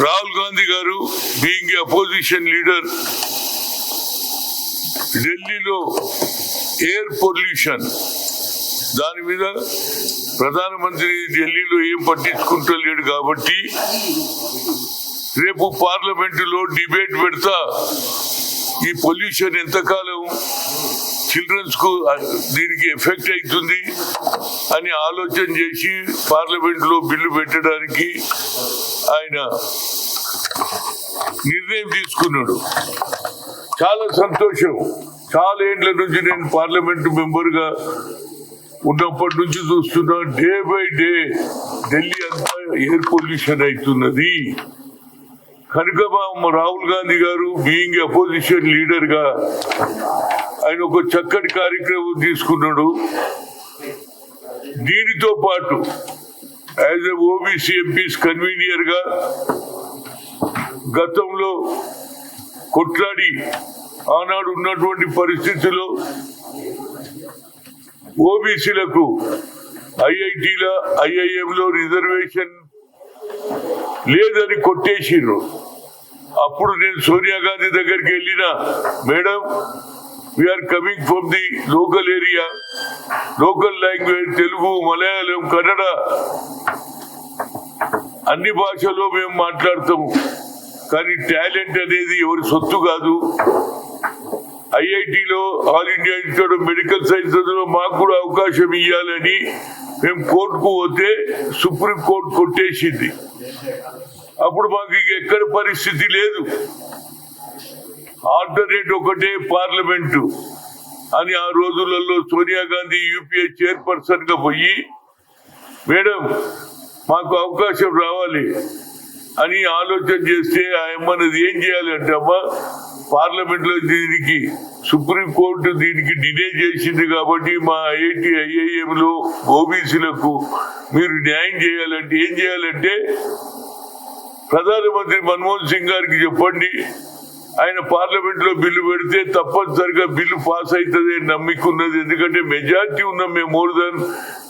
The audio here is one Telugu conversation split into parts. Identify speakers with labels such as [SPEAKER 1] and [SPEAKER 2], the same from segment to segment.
[SPEAKER 1] రాహుల్ గాంధీ గారు బీయింగ్ అపోజిషన్ లీడర్ ఢిల్లీలో ఎయిర్ పొల్యూషన్ దాని మీద ప్రధానమంత్రి ఢిల్లీలో ఏం పట్టించుకుంటలేడు కాబట్టి రేపు పార్లమెంటులో డిబేట్ పెడతా ఈ పొల్యూషన్ ఎంతకాలం చిల్డ్రన్స్ కు దీనికి ఎఫెక్ట్ అవుతుంది అని ఆలోచన చేసి పార్లమెంట్ లో బిల్లు పెట్టడానికి ఆయన నిర్ణయం తీసుకున్నాడు. చాలా సంతోషం. చాలా ఏండ్ల నుంచి నేను పార్లమెంట్ మెంబర్ గా ఉన్నప్పటి నుంచి చూస్తున్నా, డే బై డే ఢిల్లీ అంతా ఎయిర్ పొల్యూషన్ అవుతున్నది. కనుక రాహుల్ గాంధీ గారు బీయింగ్ అపోజిషన్ లీడర్ గా ఆయన ఒక చక్కటి కార్యక్రమం తీసుకున్నాడు. దీనితో పాటు as a OBC MPs convener గా గతంలో కొట్లాడి ఆనాడు ఉన్నటువంటి పరిస్థితుల్లో ఓబీసీలకు ఐఐటీల ఐఐఎంలో రిజర్వేషన్ లేదని కొట్టేసిర్రు. అప్పుడు నేను సోనియా గాంధీ దగ్గరికి వెళ్ళిన, madam we are coming from the local area, local language Telugu, Malayalam, Kannada అన్ని భాషలో మేము మాట్లాడతాము. కానీ టాలెంట్ అనేది ఎవరి సొత్తు కాదు. ఐఐటిలో all India institute of medical sciences లో మాకు కూడా అవకాశం ఇవ్వాలని మేము కోర్టుకు పోతే సుప్రీం కోర్టు కొట్టేసింది. అప్పుడు మాకు ఎక్కడ పరిస్థితి లేదు, ఆల్టర్నేట్ ఒకటే పార్లమెంటు అని ఆ రోజులలో సోనియా గాంధీ యూపీఏ చైర్పర్సన్ గా పోయి, మేడం మాకు అవకాశం రావాలి అని ఆలోచన చేస్తే ఆయమ్మన్నది ఏం చేయాలంటే, అమ్మా పార్లమెంట్ లో దీనికి సుప్రీం కోర్టు దీనికి డిలే చేసింది కాబట్టి మా ఐఐటి ఐఐఎంలో ఓబీసీలకు మీరు న్యాయం చేయాలంటే ఏం చేయాలంటే ప్రధానమంత్రి మన్మోహన్ సింగ్ గారికి చెప్పండి, ఆయన పార్లమెంట్ లో బిల్లు పెడితే తప్పనిసరిగా బిల్లు పాస్ అవుతుంది నమ్మికున్నది. ఎందుకంటే మెజార్టీ ఉన్నాం మేము, మోర్ దాన్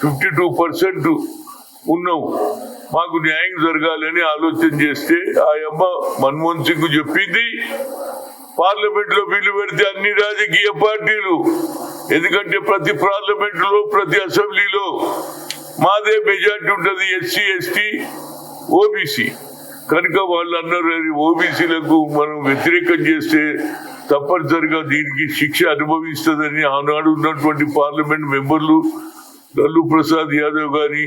[SPEAKER 1] 52% ఉన్నాం, మాకు న్యాయం జరగాలని ఆలోచన చేస్తే ఆ అమ్మ మన్మోహన్ సింగ్ చెప్పింది, పార్లమెంట్ లో బిల్లు పెడితే అన్ని రాజకీయ పార్టీలు, ఎందుకంటే ప్రతి పార్లమెంట్ లో ప్రతి అసెంబ్లీలో మాదే మెజార్టీ ఉంటుంది, ఎస్సీ ఎస్టీ ఓబీసీ. కనుక వాళ్ళు అన్నారు ఓబీసీలకు మనం వ్యతిరేకం చేస్తే తప్పనిసరిగా దీనికి శిక్ష అనుభవిస్తుందని ఆనాడు ఉన్నటువంటి పార్లమెంట్ మెంబర్లు లల్లు ప్రసాద్ యాదవ్ గాని,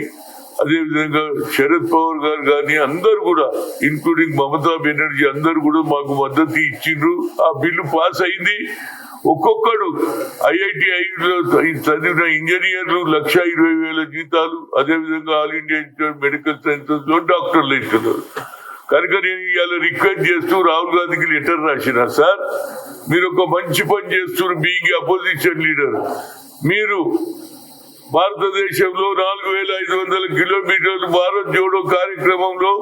[SPEAKER 1] అదేవిధంగా శరద్ పవార్ గారు కానీ అందరు కూడా, ఇంక్లూడింగ్ మమతా బెనర్జీ అందరు కూడా మాకు మద్దతు ఇచ్చిండ్రు. ఆ బిల్లు పాస్ అయింది. ఒక్కొక్కడు ఐఐటి చదివిన ఇంజనీర్లు 1,20,000 జీతాలు, అదేవిధంగా all India institute medical sciences లో డాక్టర్లు ఇస్తున్నారు. కనుక నేను ఇవాళ రిక్వెస్ట్ చేస్తూ రాహుల్ గాంధీకి లెటర్ రాసిన, సార్ మీరు ఒక మంచి పని చేస్తున్నారు బీయింగ్ అపోజిషన్ లీడర్. మీరు భారతదేశంలో 4,500 కిలోమీటర్లు భారత్ జోడో కార్యక్రమంలో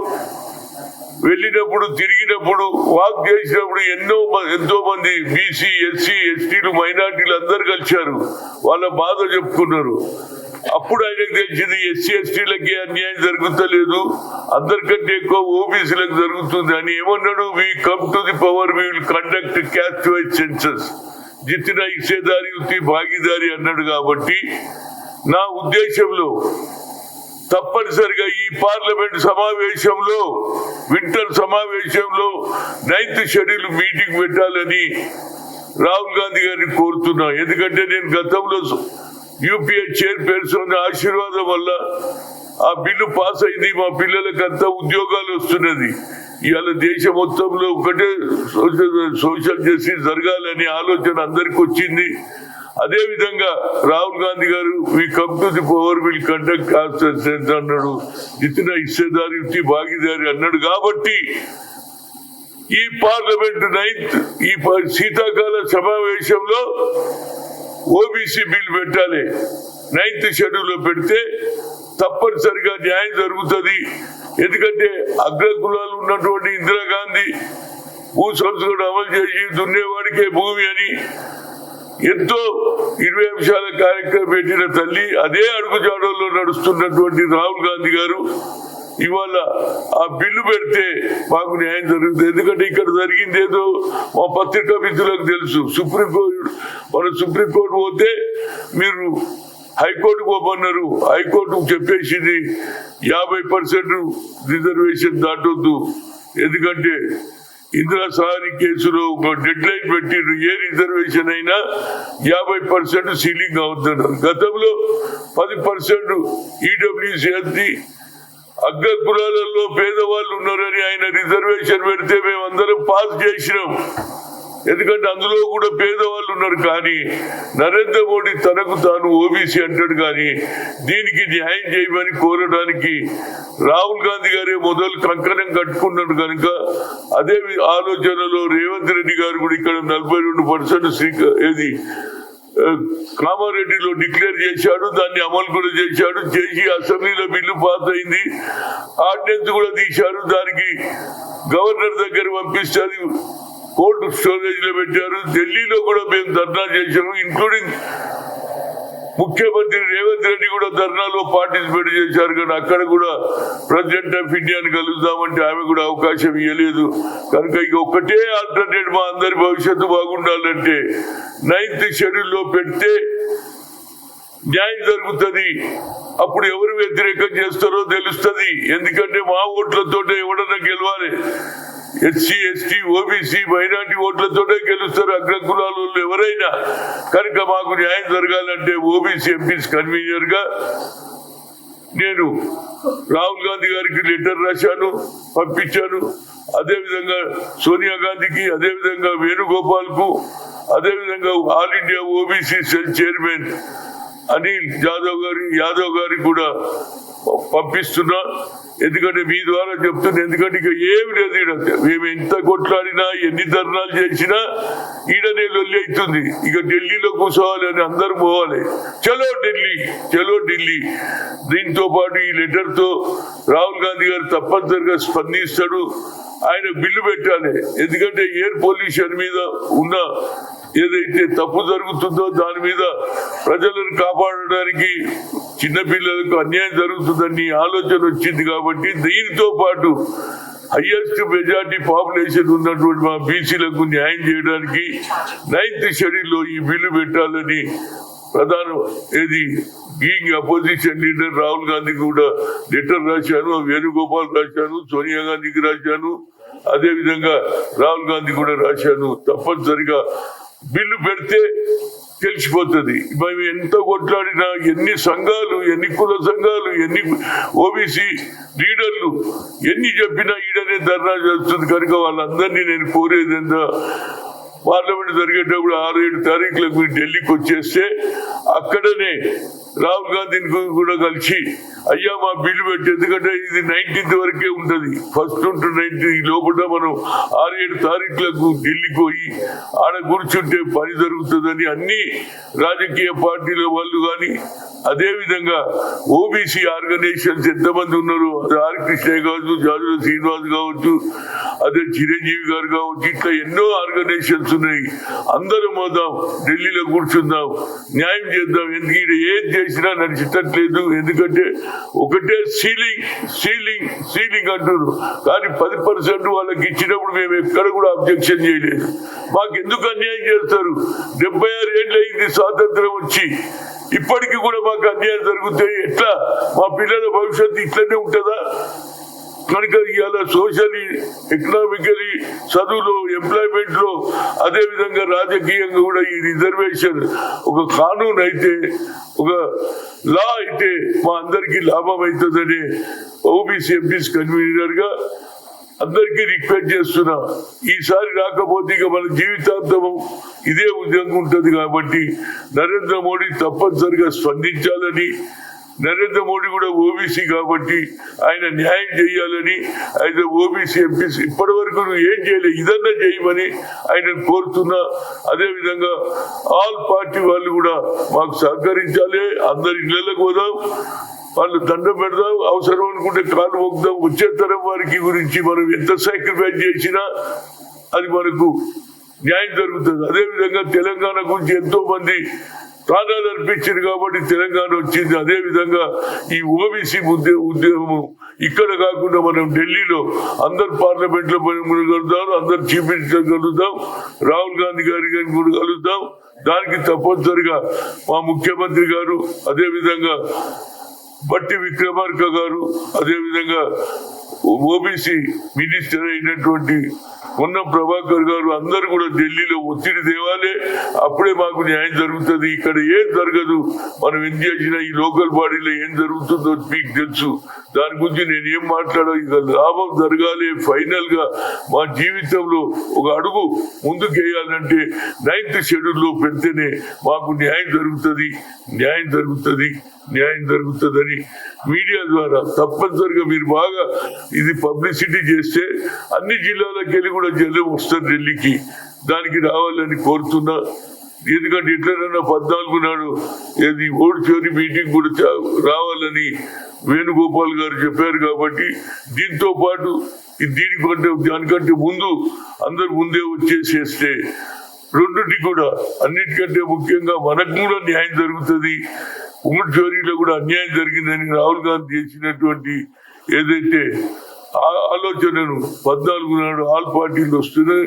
[SPEAKER 1] వెళ్ళినప్పుడు, తిరిగినప్పుడు, వాక్ చేసినప్పుడు ఎంతో మంది బీసీ ఎస్సీ ఎస్టీలు మైనార్టీలు అందరు కలిశారు, వాళ్ళ బాధ చెప్పుకున్నారు. అప్పుడు ఆయనకు తెలిసింది ఎస్సీ ఎస్టీలకి అన్యాయం జరుగుతలేదు, అందరికంటే ఎక్కువ ఓబీసీలకు జరుగుతుంది అని. ఏమన్నాడు, we come to the power we will conduct caste wise census, జితిన ఇచ్చేదారి ఉత్తి భాగీదారి అన్నాడు. కాబట్టి నా ఉద్దేశంలో తప్పనిసరిగా ఈ పార్లమెంట్ సమావేశంలో, వింటర్ సమావేశంలో 9th షెడ్యూల్ మీటింగ్ పెట్టాలని రాహుల్ గాంధీ గారిని కోరుతున్నా. ఎందుకంటే నేను గతంలో యూపీఏ చైర్పర్సన్ ఆశీర్వాదం వల్ల ఆ బిల్లు పాస్ అయింది, మా పిల్లలకంతా ఉద్యోగాలు వస్తున్నది. ఇవాళ దేశం మొత్తంలో ఒకటే సోషల్ జస్టిస్ జరగాలని ఆలోచన అందరికి వచ్చింది. అదే విధంగా రాహుల్ గాంధీ గారు we come to the power will conduct cost sense అన్నాడు, జితిన హిస్సేదారి ఉత్తి భాగీదారి అన్నాడు. కాబట్టి ఈ పార్లమెంట్ 9th ఈ శీతాకాల సమావేశంలో ఓబీసీ బిల్ పెట్టాలి. 9th షెడ్యూల్ లో పెడితే తప్పనిసరిగా న్యాయం జరుగుతుంది. ఎందుకంటే అగ్రకులాలు ఉన్నటువంటి ఇందిరాగాంధీ భూ సంస్కరణ అమలు చేసి దున్నేవాడికే భూమి అని ఎంతో 20 అంశాల కార్యక్రమం పెట్టిన తల్లి, అదే అడుగుజాడల్లో నడుస్తున్నటువంటి రాహుల్ గాంధీ గారు ఇవాళ ఆ బిల్లు పెడితే మాకు న్యాయం జరుగుతుంది. ఎందుకంటే ఇక్కడ జరిగింది ఏదో మా పత్రికా మిత్రులకు తెలుసు. సుప్రీంకోర్టు పోతే మీరు హైకోర్టుకు పోమన్నారు. హైకోర్టు చెప్పేసింది 50% రిజర్వేషన్ దాటొద్దు. ఎందుకంటే ఇందిరా సహాని కేసులో ఒక డెడ్ లైన్ పెట్టిండ్రు. ఏ రిజర్వేషన్ అయినా 50% సీలింగ్ అవుతున్నారు. గతంలో 10% ఈడబ్ల్యూసీ ఎస్టీ అగ్ర కులాలలో పేదవాళ్ళు ఉన్నారని ఆయన రిజర్వేషన్ పెడితే మేమందరం పాస్ చేసినాం. ఎందుకంటే అందులో కూడా పేదవాళ్ళు ఉన్నారు. కానీ నరేంద్ర మోడీ తనకు తాను ఓబీసీ అంటాడు. కానీ దీనికి న్యాయం చేయమని కోరడానికి రాహుల్ గాంధీ గారే మొదలు కంకణం కట్టుకున్నాడు. కనుక అదే ఆలోచనలో రేవంత్ రెడ్డి గారు కూడా ఇక్కడ 42% ఏది కామారెడ్డిలో డిక్లేర్ చేశాడు. దాన్ని అమలు కూడా చేశాడు. చేసి అసెంబ్లీలో బిల్లు పాస్ అయింది. ఆర్డినెన్స్ కూడా తీశారు. దానికి గవర్నర్ దగ్గర పంపిస్తారు. కోల్డ్ స్టోరేజ్ లో పెట్టారు. ఢిల్లీలో కూడా మేము ధర్నా చేశాము. ఇంక్లూడింగ్ ముఖ్యమంత్రి రేవంత్ రెడ్డి కూడా ధర్నాలో పార్టిసిపేట్ చేశారు. కానీ అక్కడ కూడా ప్రెసిడెంట్ ఆఫ్ ఇండియాని కలుద్దామంటే ఆమె కూడా అవకాశం ఇవ్వలేదు. కనుక ఇక ఒక్కటే ఆల్టర్నేట్ మా అందరి భవిష్యత్తు బాగుండాలంటే 9th షెడ్యూల్లో పెడితే న్యాయం జరుగుతుంది. అప్పుడు ఎవరు వ్యతిరేకం చేస్తారో తెలుస్తుంది. ఎందుకంటే మా ఓట్లతోటే ఎవడన్నా గెలవాలి. ఎస్సీ ఎస్టీ ఓబీసీ మైనార్టీ ఓట్లతోనే గెలుస్తారు అగ్ర కులాల వాళ్ళు ఎవరైనా. కనుక మాకు న్యాయం జరగాలంటే ఓబీసీ ఎంపీస్ కన్వీనర్ గా నేను రాహుల్ గాంధీ గారికి లెటర్ రాశాను, పంపించాను. అదేవిధంగా సోనియా గాంధీకి, అదేవిధంగా వేణుగోపాల్ కు, అదేవిధంగా all India OBC cell chairman Anil Yadav గారికి కూడా పంపిస్తున్నా. ఎందుకంటే మీ ద్వారా చెప్తున్నా. ఎందుకంటే ఇక ఏమి లేదు. ఈడ మేము ఎంత కొట్లాడినా ఎన్ని ధర్నాలు చేసినా ఈడనే లొల్లి అవుతుంది. ఇక ఢిల్లీలో కూర్చోవాలి అని అందరూ పోవాలి. చలో ఢిల్లీ, చలో ఢిల్లీ. దీంతో పాటు ఈ లెటర్ తో రాహుల్ గాంధీ గారు తప్పనిసరిగా స్పందిస్తాడు. ఆయన బిల్లు పెట్టాలి. ఎందుకంటే ఎయిర్ పొల్యూషన్ మీద ఉన్న ఏదైతే తప్పు జరుగుతుందో దాని మీద ప్రజలను కాపాడడానికి, చిన్నపిల్లలకు అన్యాయం జరుగుతుందని ఆలోచన వచ్చింది. కాబట్టి దీనితో పాటు హైయెస్ట్ మెజార్టీ పాపులేషన్ ఉన్నటువంటి మా బీసీలకు న్యాయం చేయడానికి 9th షెడ్యూల్లో ఈ బిల్లు పెట్టాలని అపోజిషన్ లీడర్ రాహుల్ గాంధీ కూడా లెటర్ రాశాను. వేణుగోపాల్ రాశాను, సోనియా గాంధీకి రాశాను, అదేవిధంగా రాహుల్ గాంధీ కూడా రాశాను. తప్పనిసరిగా బిల్లు పెడితే తెలిసిపోతుంది. మేము ఎంత కొట్లాడినా, ఎన్ని సంఘాలు, ఎన్ని కుల సంఘాలు, ఎన్ని ఓబీసీ లీడర్లు ఎన్ని చెప్పినా ఈడనే ధర్నా చేస్తుంది. కనుక వాళ్ళందరినీ నేను కోరేది ఎంత, పార్లమెంట్ జరిగేటప్పుడు 6-7 తారీఖులకు మీరు ఢిల్లీకి వచ్చేస్తే అక్కడనే రాహుల్ గాంధీని కూడా కలిసి అయ్యా మా బిల్లు పెట్టి, ఎందుకంటే ఇది 19th వరకే ఉంటుంది. 1st to 19th లోపల మనం 6-7 తారీఖులకు ఢిల్లీకి పోయి ఆడ కూర్చుంటే పని జరుగుతుందని అన్ని రాజకీయ పార్టీల వాళ్ళు కానీ, అదేవిధంగా ఓబీసీ ఆర్గనైజేషన్స్ ఎంతమంది ఉన్నారు, అది ఆర్ కృష్ణయ్య కావచ్చు, జాజుల శ్రీనివాస్ కావచ్చు, అదే చిరంజీవి గారు కావచ్చు, ఇట్లా ఎన్నో ఆర్గనైజేషన్స్ ఉన్నాయి. అందరం పోదాం, ఢిల్లీలో కూర్చుందాం, న్యాయం చేద్దాం. ఎందుకు ఇక్కడ ఏది చేసినా నడిచేటట్లేదు. ఎందుకంటే ఒకటే సీలింగ్ అంటున్నారు. కానీ 10% వాళ్ళకి ఇచ్చినప్పుడు మేము ఎక్కడ కూడా అబ్జెక్షన్ చేయలేదు. మాకు ఎందుకు అన్యాయం చేస్తారు? 76 ఏళ్ళు అయింది స్వాతంత్రం వచ్చి, ఇప్పటికీ కూడా మాకు అన్యాయం జరుగుతాయి. ఎట్లా మా పిల్లల భవిష్యత్తు ఇట్లనే ఉంటుందా? కనుక ఇవాళ సోషలీ, ఎకనామికలీ, చదువులో, ఎంప్లాయ్మెంట్ లో, అదే విధంగా రాజకీయంగా కూడా ఈ రిజర్వేషన్ ఒక కానూన్ అయితే, ఒక లా అయితే మా అందరికీ లాభం అవుతుందని ఓబీసీ ఎంపీస్ కన్వీనర్ గా అందరికీ రిక్వెస్ట్ చేస్తున్నా. ఈసారి రాకపోతే ఇక మన జీవితాంతం ఇదే ఉద్యోగం ఉంటుంది. కాబట్టి నరేంద్ర మోడీ తప్పనిసరిగా స్పందించాలని, నరేంద్ర మోడీ కూడా ఓబీసీ కాబట్టి ఆయన న్యాయం చేయాలని, అయితే ఓబీసీ ఎంపీస్ ఇప్పటి వరకు ఏం చేయలేదు, ఇదన్నా చేయమని ఆయన కోరుతున్నా. అదేవిధంగా ఆల్ పార్టీ వాళ్ళు కూడా మాకు సహకరించాలి. అందరి ఇళ్లకు పోదాం, వాళ్ళు దండం పెడదాం, అవసరం అనుకుంటే కాలు మొక్కుదాం. వచ్చే తరం వారికి గురించి మనం ఎంత సాక్రిఫైస్ చేసినా అది మనకు న్యాయం జరుగుతుంది. అదేవిధంగా తెలంగాణ గురించి ఎంతో మంది ప్రాణాలు అర్పించారు కాబట్టి తెలంగాణ వచ్చింది. అదే విధంగా ఈ ఓబీసీ ఉద్యమం ఇక్కడ కాకుండా మనం ఢిల్లీలో అందరు పార్లమెంట్ లో కలుద్దాం, అందరు చీఫ్ మినిస్టర్ కలుద్దాం, రాహుల్ గాంధీ గారిని కూడా కలుద్దాం. దానికి తప్పనిసరిగా మా ముఖ్యమంత్రి గారు, అదే విధంగా బట్టి విక్రమార్క గారు, అదే విధంగా ఓబీసీ మినిస్టర్ అయినటువంటి పొన్నం ప్రభాకర్ గారు అందరూ కూడా ఢిల్లీలో ఒత్తిడి తేవాలి. అప్పుడే మాకు న్యాయం జరుగుతుంది. ఇక్కడ ఏం జరగదు. మనం ఏం చేసినా ఈ లోకల్ బాడీలో ఏం జరుగుతుందో మీకు తెలుసు. దాని గురించి నేను ఏం మాట్లాడాలి. ఇక లాభం జరగాలి. ఫైనల్ గా మా జీవితంలో ఒక అడుగు ముందుకు వేయాలంటే 9th షెడ్యూల్లో పెడితేనే మాకు న్యాయం జరుగుతుంది, న్యాయం జరుగుతుంది, న్యాయం జరుగుతుందని మీడియా ద్వారా తప్పనిసరిగా మీరు బాగా ఇది పబ్లిసిటీ చేస్తే అన్ని జిల్లాలకు వెళ్ళి కూడా జనం వస్తారు ఢిల్లీకి. దానికి రావాలని కోరుతున్నా. ఎందుకంటే ఎట్లనన్నా 14 నాడు ఏది ఓడిచోరి మీటింగ్ కూడా రావాలని వేణుగోపాల్ గారు చెప్పారు. కాబట్టి దీంతో పాటు దానికంటే ముందు అందరు ముందే వచ్చేసేస్తే రెండుటి కూడా అన్నిటికంటే ముఖ్యంగా మనకు కూడా న్యాయం జరుగుతుంది. ఉమ్మడి చోరీలో కూడా అన్యాయం జరిగిందని రాహుల్ గాంధీ చేసినటువంటి ఏదైతే ఆలోచనను 14 నాడు ఆల్ పార్టీలు వస్తున్నాయి.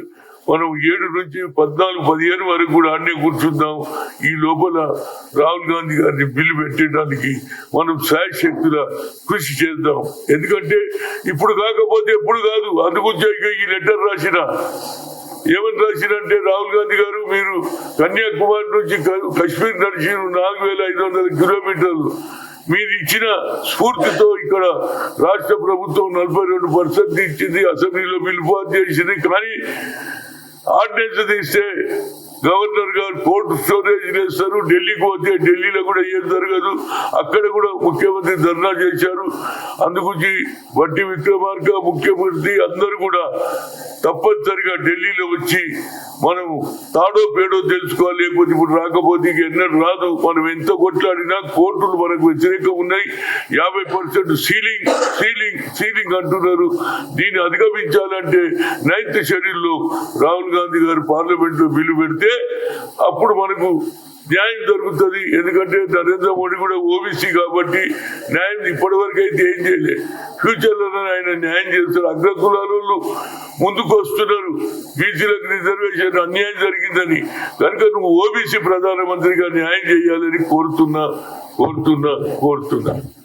[SPEAKER 1] మనం 7 నుంచి 14, 15 వరకు కూడా అన్నీ కూర్చుందాం. ఈ లోపల రాహుల్ గాంధీ గారిని బిల్లు పెట్టడానికి మనం శాయశక్తుల కృషి చేద్దాం. ఎందుకంటే ఇప్పుడు కాకపోతే ఎప్పుడు కాదు. అందుగురించి ఈ లెటర్ రాసిన ఏమని రాసినంటే రాహుల్ గాంధీ గారు మీరు కన్యాకుమారి నుంచి కశ్మీర్ నడిచి 4500 కిలోమీటర్లు మీరు ఇచ్చిన స్ఫూర్తితో ఇక్కడ రాష్ట్ర ప్రభుత్వం 42% ఇచ్చింది. అసెంబ్లీలో బిల్లు పాస్ చేసింది. కానీ ఆర్డినెన్స్ తీస్తే గవర్నర్ గారు కోర్టు స్టోరేజ్ చేస్తారు. ఢిల్లీకి పోతే ఢిల్లీలో కూడా ఏం జరగదు. అక్కడ కూడా ముఖ్యమంత్రి ధర్నా చేశారు. అందుగురించి బట్టి విక్రమార్క ముఖ్యమంత్రి అందరూ కూడా తప్పనిసరిగా ఢిల్లీలో వచ్చి మనం తాడో పేడో తెలుసుకోవాలి. లేకపోతే ఇప్పుడు రాకపోతే ఎన్నడూ రాదు. మనం ఎంత కొట్లాడినా కోర్టులు మనకు వ్యతిరేకంగా ఉన్నాయి. 50% సీలింగ్ అంటున్నారు. దీన్ని అధిగమించాలంటే 9th షెడ్యూల్లో రాహుల్ గాంధీ గారు పార్లమెంట్ లో బిల్లు పెడితే అప్పుడు మనకు న్యాయం జరుగుతుంది. ఎందుకంటే నరేంద్ర మోడీ కూడా ఓబీసీ కాబట్టి న్యాయం ఇప్పటి వరకు అయితే ఏం చేయలేదు. ఫ్యూచర్ లో ఆయన న్యాయం చేస్తారు. అగ్రకులాలు ముందుకు వస్తున్నారు. బీసీలకు రిజర్వేషన్ అన్యాయం జరిగిందని కనుక నువ్వు ఓబీసీ ప్రధానమంత్రిగా న్యాయం చేయాలని కోరుతున్నా.